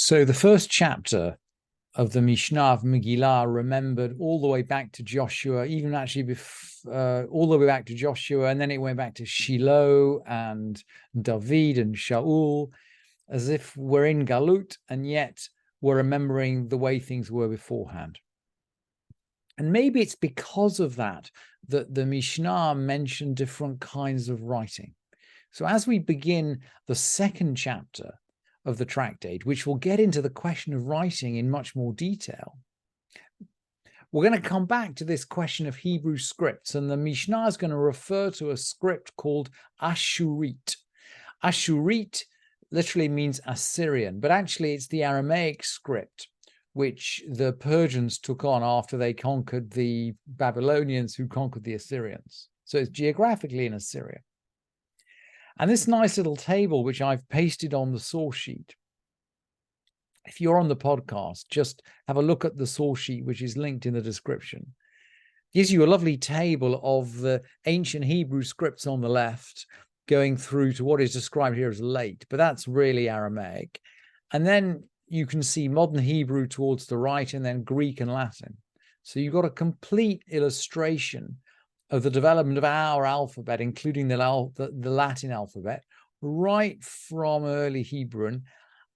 So the first chapter of the Mishnah of Megillah remembered all the way back to Joshua, even actually all the way back to Joshua, and then it went back to Shiloh and David and Shaul, as if we're in Galut, and yet we're remembering the way things were beforehand. And maybe it's because of that that the Mishnah mentioned different kinds of writing. So as we begin the second chapter of the tractate, which will get into the question of writing in much more detail, we're going to come back to this question of Hebrew scripts, and the Mishnah is going to refer to a script called Ashurit. Ashurit literally means Assyrian, but actually it's the Aramaic script which the Persians took on after they conquered the Babylonians who conquered the Assyrians. So it's geographically in Assyria. And this nice little table, which I've pasted on the source sheet, if you're on the podcast, just have a look at the source sheet, which is linked in the description. It gives you a lovely table of the ancient Hebrew scripts on the left, going through to what is described here as late, but that's really Aramaic. And then you can see modern Hebrew towards the right, and then Greek and Latin. So you've got a complete illustration of the development of our alphabet, including the Latin alphabet, right from early Hebrew. And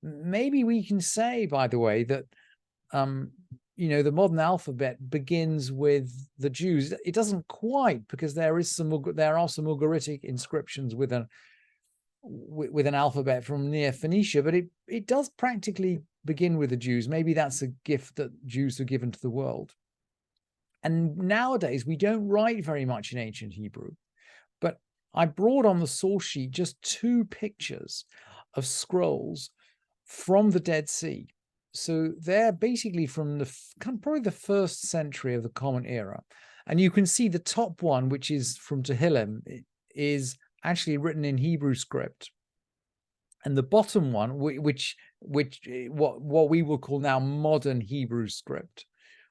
maybe we can say, by the way, that the modern alphabet begins with the Jews. It doesn't quite, because there are some Ugaritic inscriptions with an alphabet from near Phoenicia, but it does practically begin with the Jews. Maybe that's a gift that Jews are given to the world. And nowadays, we don't write very much in ancient Hebrew. But I brought on the source sheet just 2 pictures of scrolls from the Dead Sea. So they're basically from probably the 1st century of the Common Era. And you can see the top one, which is from Tehillim, is actually written in Hebrew script. And the bottom one, which what we will call now modern Hebrew script,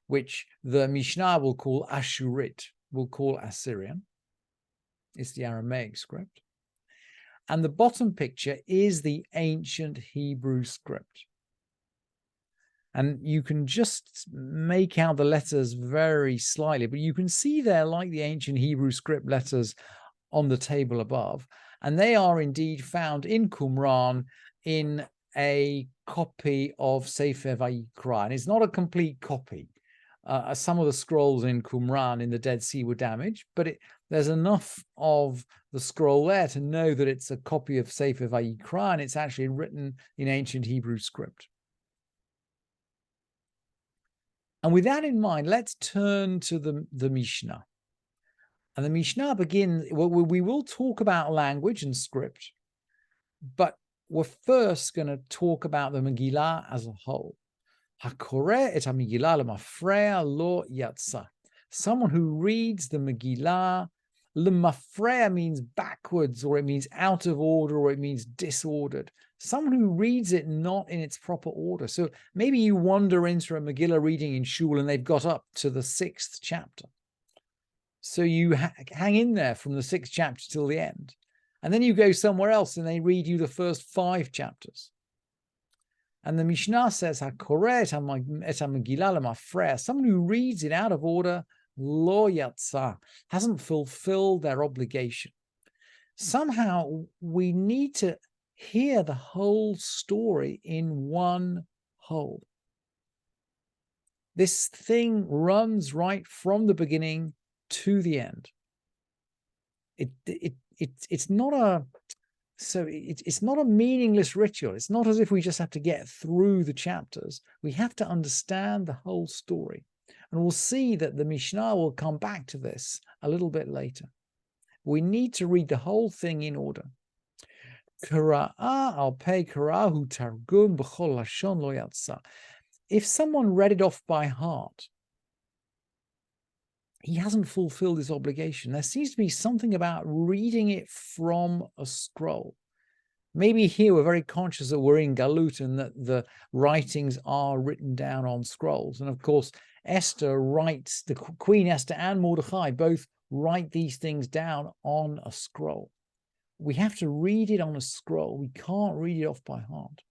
which the Mishnah will call Ashurit, will call Assyrian. It's the Aramaic script. And the bottom picture is the ancient Hebrew script. And you can just make out the letters very slightly, but you can see they're like the ancient Hebrew script letters on the table above. And they are indeed found in Qumran in a copy of Sefer Vayikra. And it's not a complete copy. Some of the scrolls in Qumran in the Dead Sea were damaged, but there's enough of the scroll there to know that it's a copy of Sefer Vayikra, and it's actually written in ancient Hebrew script. And with that in mind, let's turn to the Mishnah. And the Mishnah begins, we will talk about language and script, but we're first going to talk about the Megillah as a whole. Hakoreh et ha-Megillah lemafreya lo yatsa. Someone who reads the Megillah, lemafreya means backwards, or it means out of order, or it means disordered. Someone who reads it not in its proper order. So maybe you wander into a Megillah reading in shul and they've got up to the 6th chapter. So you hang in there from the 6th chapter till the end. And then you go somewhere else and they read you the first 5 chapters. And the Mishnah says, HaKoreh et ha-Megillah lemafreya, someone who reads it out of order, lo yatsa, hasn't fulfilled their obligation. Somehow we need to hear the whole story in one whole. This thing runs right from the beginning to the end. It's not a meaningless ritual. It's not as if we just have to get through the chapters. We have to understand the whole story. And we'll see that the Mishnah will come back to this a little bit later. We need to read the whole thing in order. If someone read it off by heart, he hasn't fulfilled his obligation. There seems to be something about reading it from a scroll. Maybe here we're very conscious that we're in Galut and that the writings are written down on scrolls. And of course, Queen Esther and Mordechai both write these things down on a scroll. We have to read it on a scroll. We can't read it off by heart.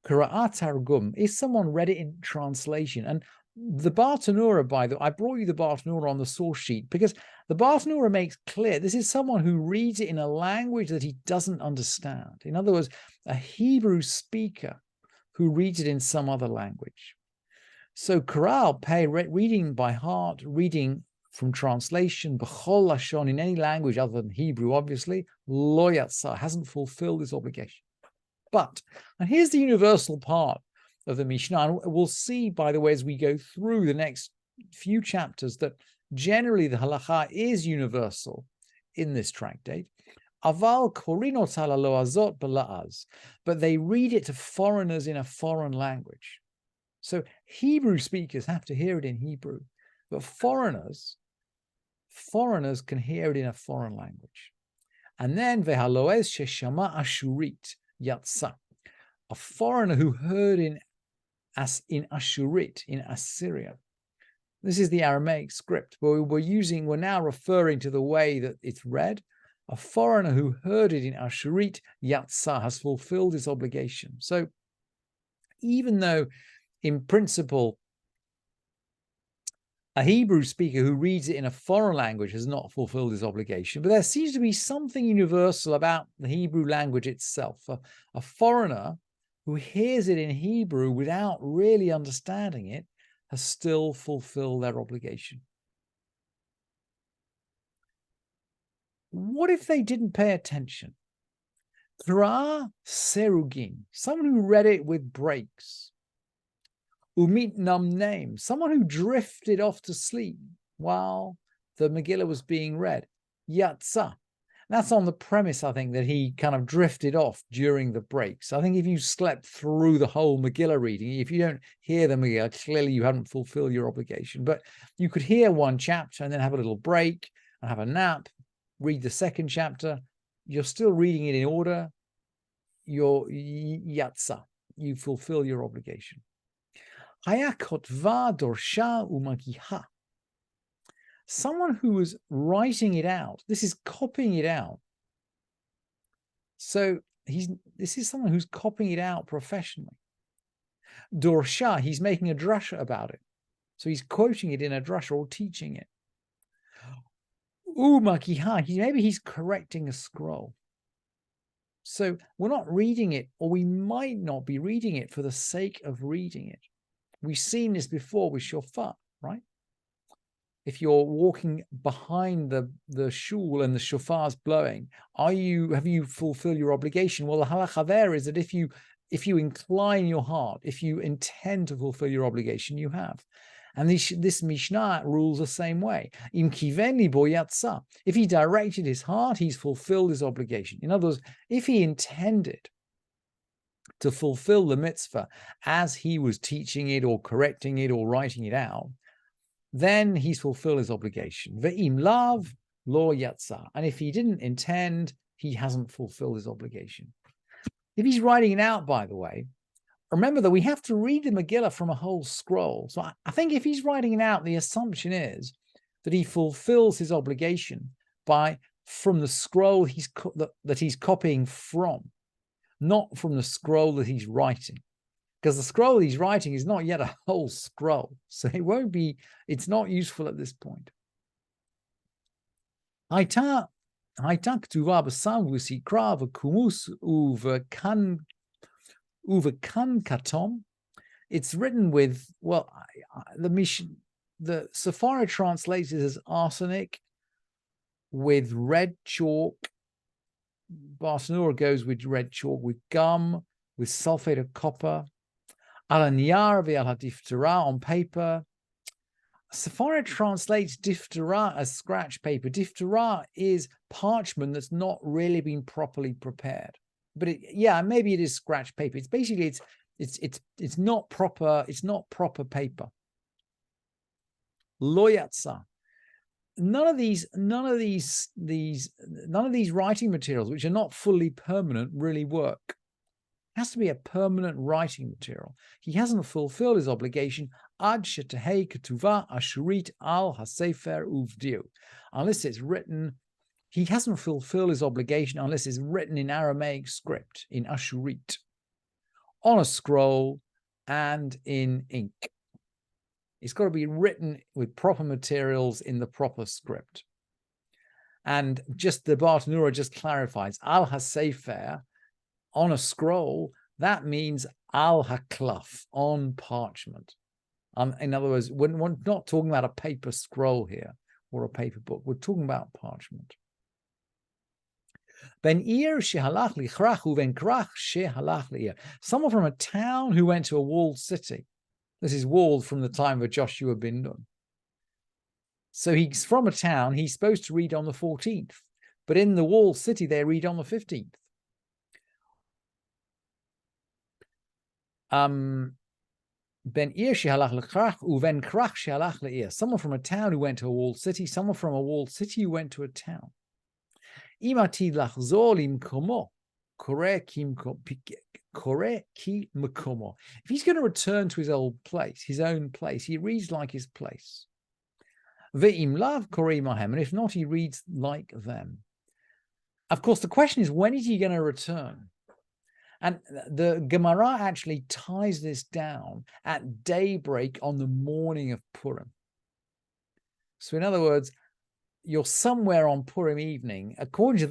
Qira'at Targum, if someone read it in translation, and the Bartanura, by the way, I brought you the Bartanura on the source sheet because the Bartanura makes clear this is someone who reads it in a language that he doesn't understand. In other words, a Hebrew speaker who reads it in some other language. So Qira'ah, reading by heart, reading from translation, b'chol lashon, in any language other than Hebrew, obviously, lo yatsa, hasn't fulfilled this obligation. But, and here's the universal part of the Mishnah, and we'll see, by the way, as we go through the next few chapters, that generally the halacha is universal in this tractate. Aval korinot ala lo azot b'la'az, but they read it to foreigners in a foreign language. So Hebrew speakers have to hear it in Hebrew, but foreigners can hear it in a foreign language. And then vehaloez sheshama ashurit yatsa, a foreigner who heard in Ashurit, in Assyria. This is the Aramaic script, but we're now referring to the way that it's read. A foreigner who heard it in Ashurit yatsa has fulfilled his obligation. So even though in principle a Hebrew speaker who reads it in a foreign language has not fulfilled his obligation, but there seems to be something universal about the Hebrew language itself. A foreigner who hears it in Hebrew without really understanding it has still fulfilled their obligation. What if they didn't pay attention? Tra serugin, someone who read it with breaks. Umit num name, someone who drifted off to sleep while the Megillah was being read. Yatsa. That's on the premise, I think, that he kind of drifted off during the breaks. I think if you slept through the whole Megillah reading, if you don't hear the Megillah, clearly you haven't fulfilled your obligation. But you could hear one chapter and then have a little break and have a nap, read the second chapter. You're still reading it in order. You're yatsa. You fulfill your obligation. Hayakotva dorsha umagiha. Someone who was writing it out. This is copying it out. So this is someone who's copying it out professionally. Dorsha, he's making a drasha about it. So he's quoting it in a drasha or teaching it. Umagiha, maybe he's correcting a scroll. So we're not reading it, or we might not be reading it for the sake of reading it. We've seen this before with shofar, right? If you're walking behind the shul and the shofar's blowing, have you fulfilled your obligation? Well, the halacha there is that if you incline your heart, if you intend to fulfill your obligation, you have. And this Mishnah rules the same way. Im kiveni bo yatsa. If he directed his heart, he's fulfilled his obligation. In other words, if he intended to fulfill the mitzvah as he was teaching it or correcting it or writing it out, then he's fulfilled his obligation. Ve'im lav lo yatsa. And if he didn't intend, he hasn't fulfilled his obligation. If he's writing it out, by the way, remember that we have to read the Megillah from a whole scroll. So I think if he's writing it out, the assumption is that he fulfills his obligation from the scroll that he's copying from, not from the scroll that he's writing. Because the scroll he's writing is not yet a whole scroll. So it's not useful at this point. It's written with, the Sephara translates it as arsenic with red chalk. Bartanura goes with red chalk, with gum, with sulfate of copper. Al niyar ve'al hadiftara, on paper. Sephara translates diftara as scratch paper. Diftara is parchment that's not really been properly prepared. But maybe it is scratch paper. It's basically it's not proper. It's not proper paper. Lo yatsa. None of these writing materials, which are not fully permanent, really work. It has to be a permanent writing material. He hasn't fulfilled his obligation. Ad shetehei ketuva ashurit al hasefer uvdiu. Unless it's written, he hasn't fulfilled his obligation unless it's written in Aramaic script, in ashurit. on a scroll, and in ink. It's got to be written with proper materials in the proper script. And just the Bartanura just clarifies, al hasefer, on a scroll, that means al haklaf, on parchment. In other words, we're not talking about a paper scroll here or a paper book. We're talking about parchment. Ben ir shehalach lichrach uven krach shehalach leir. Someone from a town who went to a walled city. This is walled from the time of Joshua bin Nun. So he's from a town, he's supposed to read on the 14th. But in the walled city, they read on the 15th. Ben ir shehalach lichrach uven krach shehalach leir. Someone from a town who went to a walled city, someone from a walled city who went to a town. If he's going to return to his old place, his own place, he reads like his place. And if not, he reads like them. Of course, the question is, when is he going to return? And the Gemara actually ties this down at daybreak on the morning of Purim. So in other words, you're somewhere on Purim evening. According to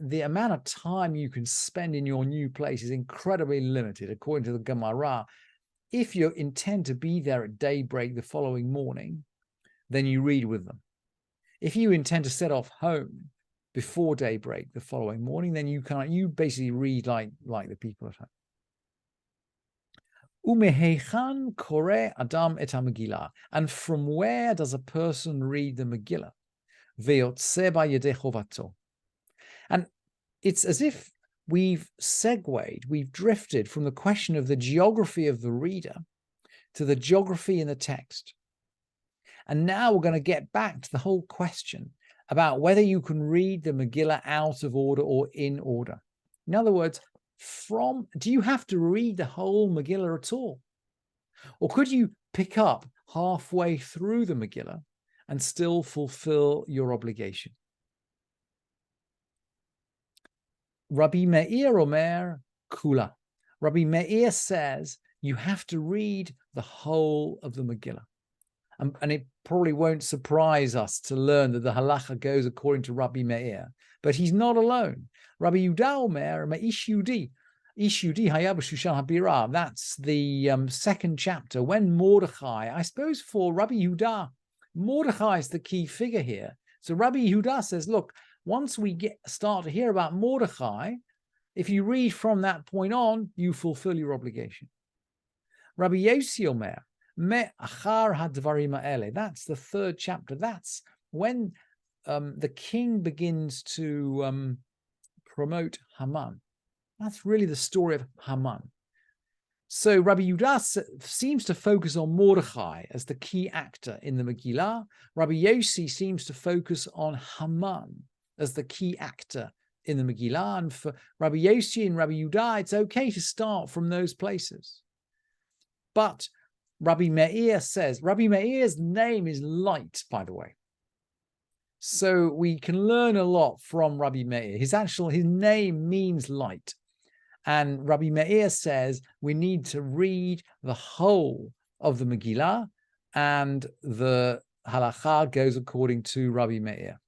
the amount of time you can spend in your new place is incredibly limited, according to the Gemara. If you intend to be there at daybreak the following morning, then you read with them. If you intend to set off home before daybreak the following morning, then you basically read like the people at home. Umehechan kore adam et ha-Megillah. And from where does a person read the Megillah? Ve'yotzeh ba'yedei chovato. And it's as if we've drifted from the question of the geography of the reader to the geography in the text. And now we're going to get back to the whole question about whether you can read the Megillah out of order or in order. In other words, do you have to read the whole Megillah at all? Or could you pick up halfway through the Megillah and still fulfill your obligation? Rabbi Meir Omer Kula. Rabbi Meir says you have to read the whole of the Megillah. And it probably won't surprise us to learn that the halacha goes according to Rabbi Meir. But he's not alone. Rabbi Yehuda Omer Ish Yehudi Hayab Shushan Habirah. That's the second chapter. When Mordechai, I suppose for Rabbi Yehuda, Mordechai is the key figure here. So Rabbi Yehuda says, look, once we start to hear about Mordechai, if you read from that point on, you fulfill your obligation. Rabbi Yossi Omer Me achar hadvarim ha'ele. That's the third chapter. That's when the king begins to promote Haman. That's really the story of Haman. So Rabbi Yehuda seems to focus on Mordechai as the key actor in the Megillah. Rabbi Yossi seems to focus on Haman as the key actor in the Megillah. And for Rabbi Yossi and Rabbi Yehuda, it's okay to start from those places. But Rabbi Meir says, Rabbi Meir's name is light, by the way. So we can learn a lot from Rabbi Meir. His name means light. And Rabbi Meir says we need to read the whole of the Megillah, and the halacha goes according to Rabbi Meir.